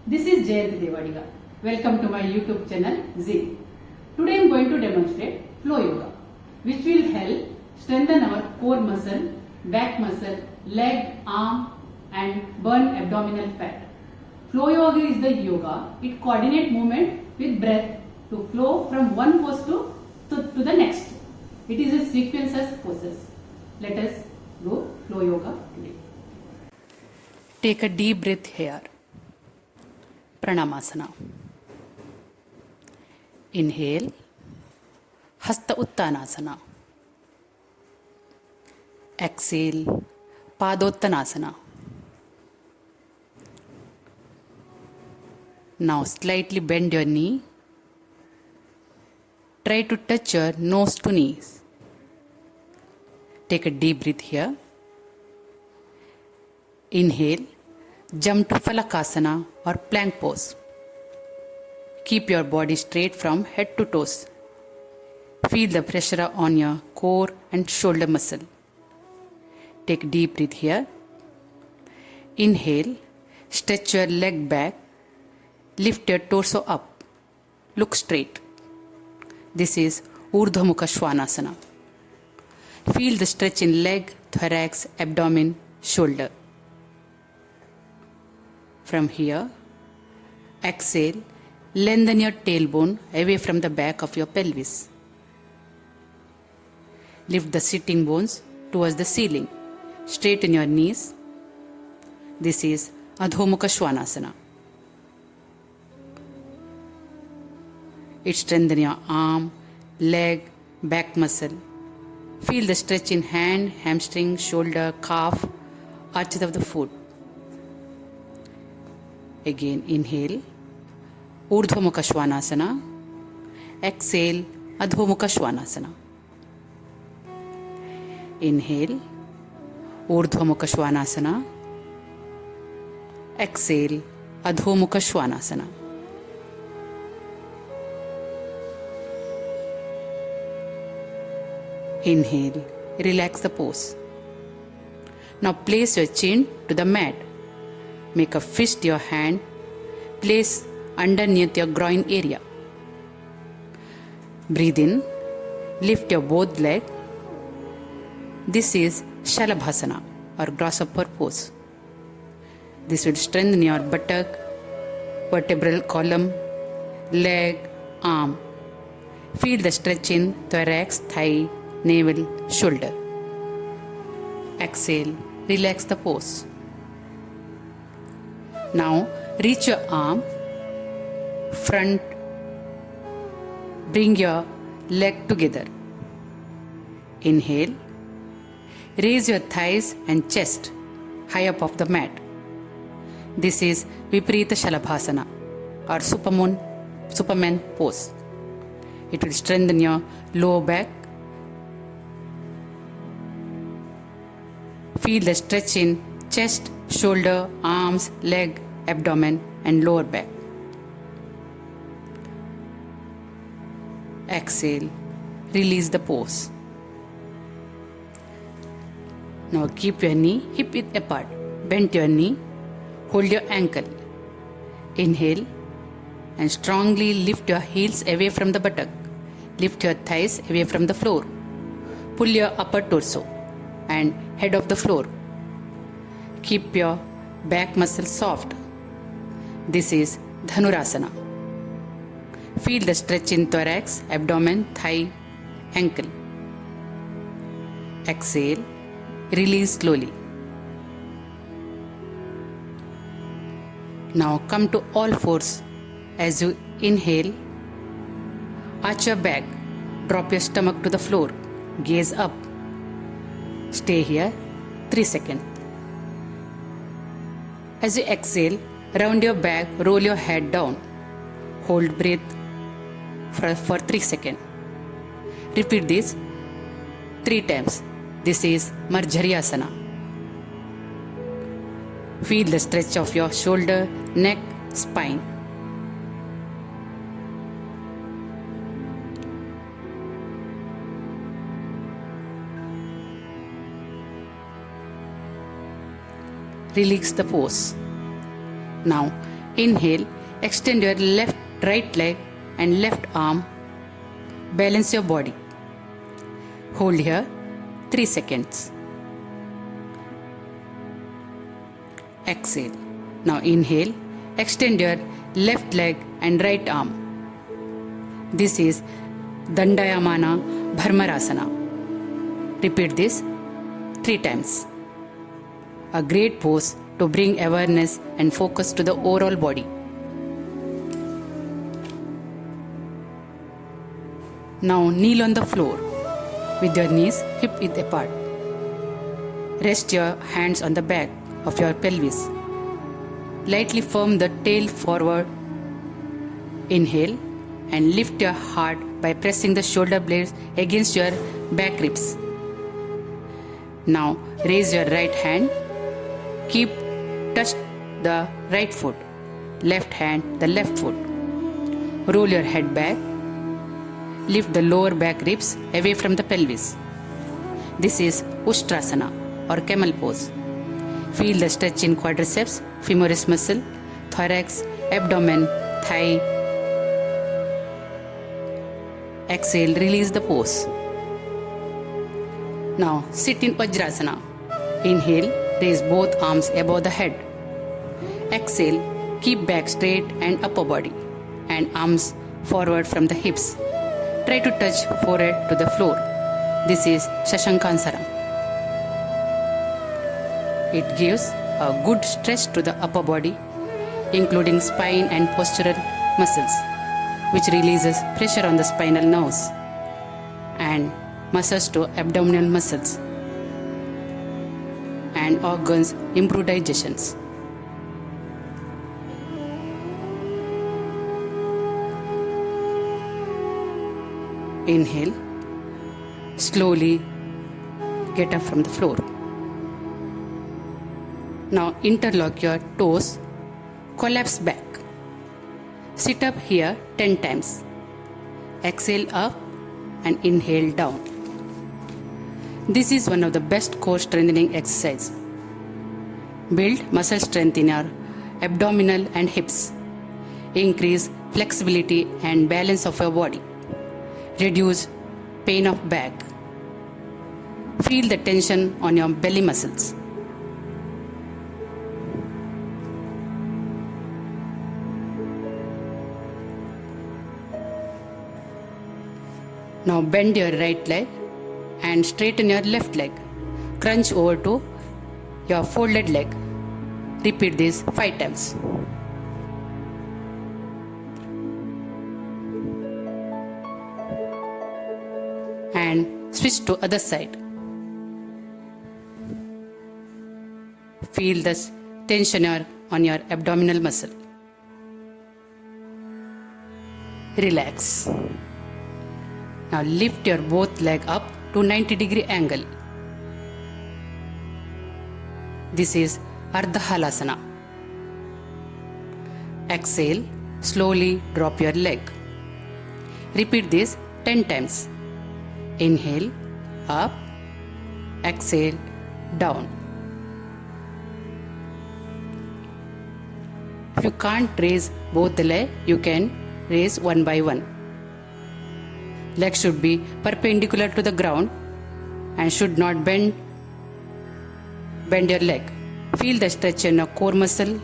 This is Jayanti Devadiga. Welcome to my YouTube channel Z. Today I am going to demonstrate flow yoga, which will help strengthen our core muscle, back muscle, leg, arm and burn abdominal fat. Flow yoga is the yoga. It coordinates movement with breath to flow from one pose to the next. It is a sequence of poses. Let us do flow yoga today. Take a deep breath here. Pranamasana. Inhale. Hasta Uttanasana. Exhale. Padottanasana. Now slightly bend your knee. Try to touch your nose to knees. Take a deep breath here. Inhale. Jump to Falakasana or plank pose. Keep your body straight from head to toes. Feel the pressure on your core and shoulder muscle. Take a deep breath here. Inhale. Stretch your leg back. Lift your torso up. Look straight. This is Urdhva Mukha Svanasana. Feel the stretch in leg, thorax, abdomen, shoulder. From here, exhale, lengthen your tailbone away from the back of your pelvis. Lift the sitting bones towards the ceiling. Straighten your knees. This is Adho Mukha Svanasana. It strengthens your arm, leg, back muscle. Feel the stretch in hand, hamstring, shoulder, calf, arches of the foot. Again, inhale, Urdhva Mukha Svanasana. Exhale, Adho Mukha Svanasana. Inhale, Urdhva Mukha Svanasana. Exhale, Adho Mukha Svanasana. Inhale, relax the pose. Now place your chin to the mat. Make a fist your hand. Place underneath your groin area. Breathe in. Lift your both legs. This is Shalabhasana or grasshopper pose. This will strengthen your buttock, vertebral column, leg, arm. Feel the stretch in thorax, thigh, navel, shoulder. Exhale, relax the pose. Now reach your arm, front, bring your leg together. Inhale, raise your thighs and chest high up off the mat. This is Viparita Shalabhasana or Superman pose. It will strengthen your lower back. Feel the stretch in chest, shoulder, arms, leg, abdomen and lower back. Exhale, release the pose. Now keep your knee hip width apart. Bend your knee, hold your ankle. Inhale and strongly lift your heels away from the buttock. Lift your thighs away from the floor. Pull your upper torso and head off the floor. Keep your back muscles soft. This is Dhanurasana. Feel the stretch in thorax, abdomen, thigh, ankle. Exhale, release slowly. Now come to all fours. As you inhale, arch your back, drop your stomach to the floor, gaze up. Stay here 3 seconds. As you exhale, round your back, roll your head down. Hold breath for 3 seconds. Repeat this 3 times. This is Marjariyasana. Feel the stretch of your shoulder, neck, spine. Release the pose. Now Inhale, extend your right leg and left arm. Balance your body. Hold here 3 seconds. Exhale. Now inhale, extend your left leg and right arm. This is Dandayamana Bharmarasana. Repeat this 3 times. A great pose to bring awareness and focus to the overall body. Now kneel on the floor with your knees hip width apart. Rest your hands on the back of your pelvis. Lightly firm the tail forward. Inhale and lift your heart by pressing the shoulder blades against your back ribs. Now raise your right hand. Keep touch the right foot. Left hand the left foot. Roll your head back. Lift the lower back ribs away from the pelvis. This is Ustrasana or camel pose. Feel the stretch in quadriceps, femoris muscle, thorax, abdomen, thigh. Exhale, release the pose. Now sit in Vajrasana. Inhale, raise both arms above the head. Exhale, keep back straight and upper body and arms forward from the hips. Try to touch forehead to the floor. This is Shashankansara. It gives a good stretch to the upper body, including spine and postural muscles, which releases pressure on the spinal nerves and massage to abdominal muscles and organs, improve digestions. Inhale, slowly get up from the floor. Now interlock your toes, collapse back. Sit up here 10 times. Exhale up and inhale down. This is one of the best core strengthening exercises. Build muscle strength in your abdominal and hips. Increase flexibility and balance of your body. Reduce pain of back. Feel the tension on your belly muscles. Now bend your right leg and straighten your left leg. Crunch over to your folded leg. Repeat this 5 times. And switch to other side. Feel the tension on your abdominal muscle. Relax. Now lift your both leg up to 90-degree angle. This is Ardha Halasana. Exhale, slowly drop your leg. Repeat this 10 times. Inhale, up, exhale, down. If you can't raise both the legs, you can raise one by one. Legs should be perpendicular to the ground and should not bend your leg. Feel the stretch in your core muscle.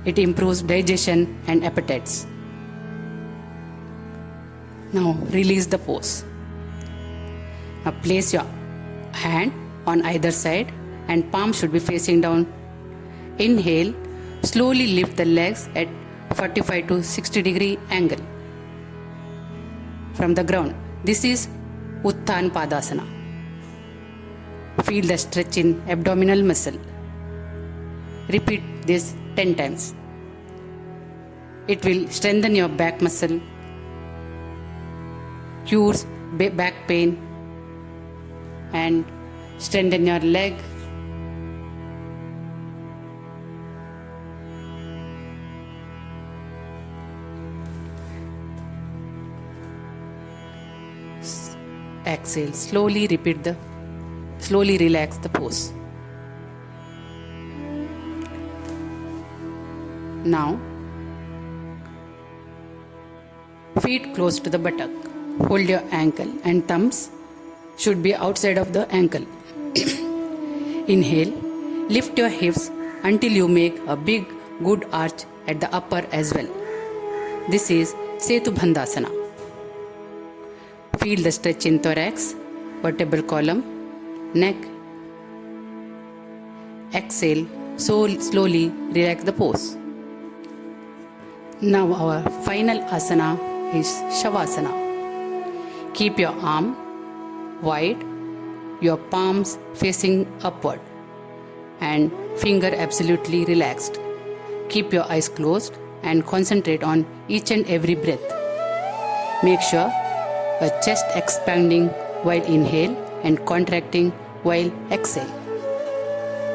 It improves digestion and appetites. Now release the pose. Now place your hand on either side and palm should be facing down. Inhale, slowly lift the legs at 45 to 60-degree angle from the ground. This is Uttan Padasana. Feel the stretch in abdominal muscle. Repeat this 10 times. It will strengthen your back muscle, cures back pain, and strengthen your leg. Exhale, slowly relax the pose. Now Feet close to the buttock. Hold your ankle and thumbs should be outside of the ankle. Inhale, lift your hips until you make a big good arch at the upper as well. This is Setu Bandhasana. Feel the stretch in thorax, vertebral column, neck. Exhale, so slowly relax the pose. Now our final asana is Shavasana. Keep your arm wide, your palms facing upward and finger absolutely relaxed. Keep your eyes closed and concentrate on each and every breath. Make sure a chest expanding while inhale and contracting while exhale.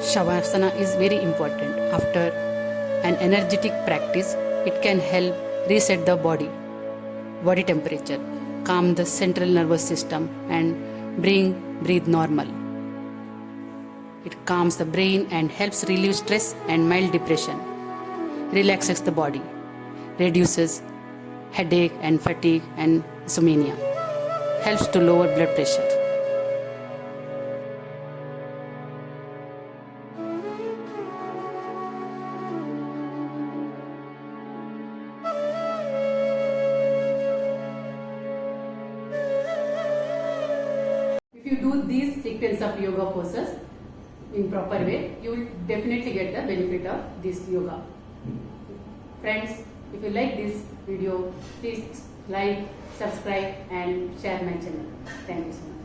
Shavasana is very important. After an energetic practice, it can help reset the body temperature, calm the central nervous system and breathe normal. It calms the brain and helps relieve stress and mild depression, relaxes the body, reduces headache and fatigue and insomnia, helps to lower blood pressure. If you do these sequence of yoga poses in proper way, you will definitely get the benefit of this yoga. Friends, if you like this video, please like, subscribe and share my channel. Thank you so much.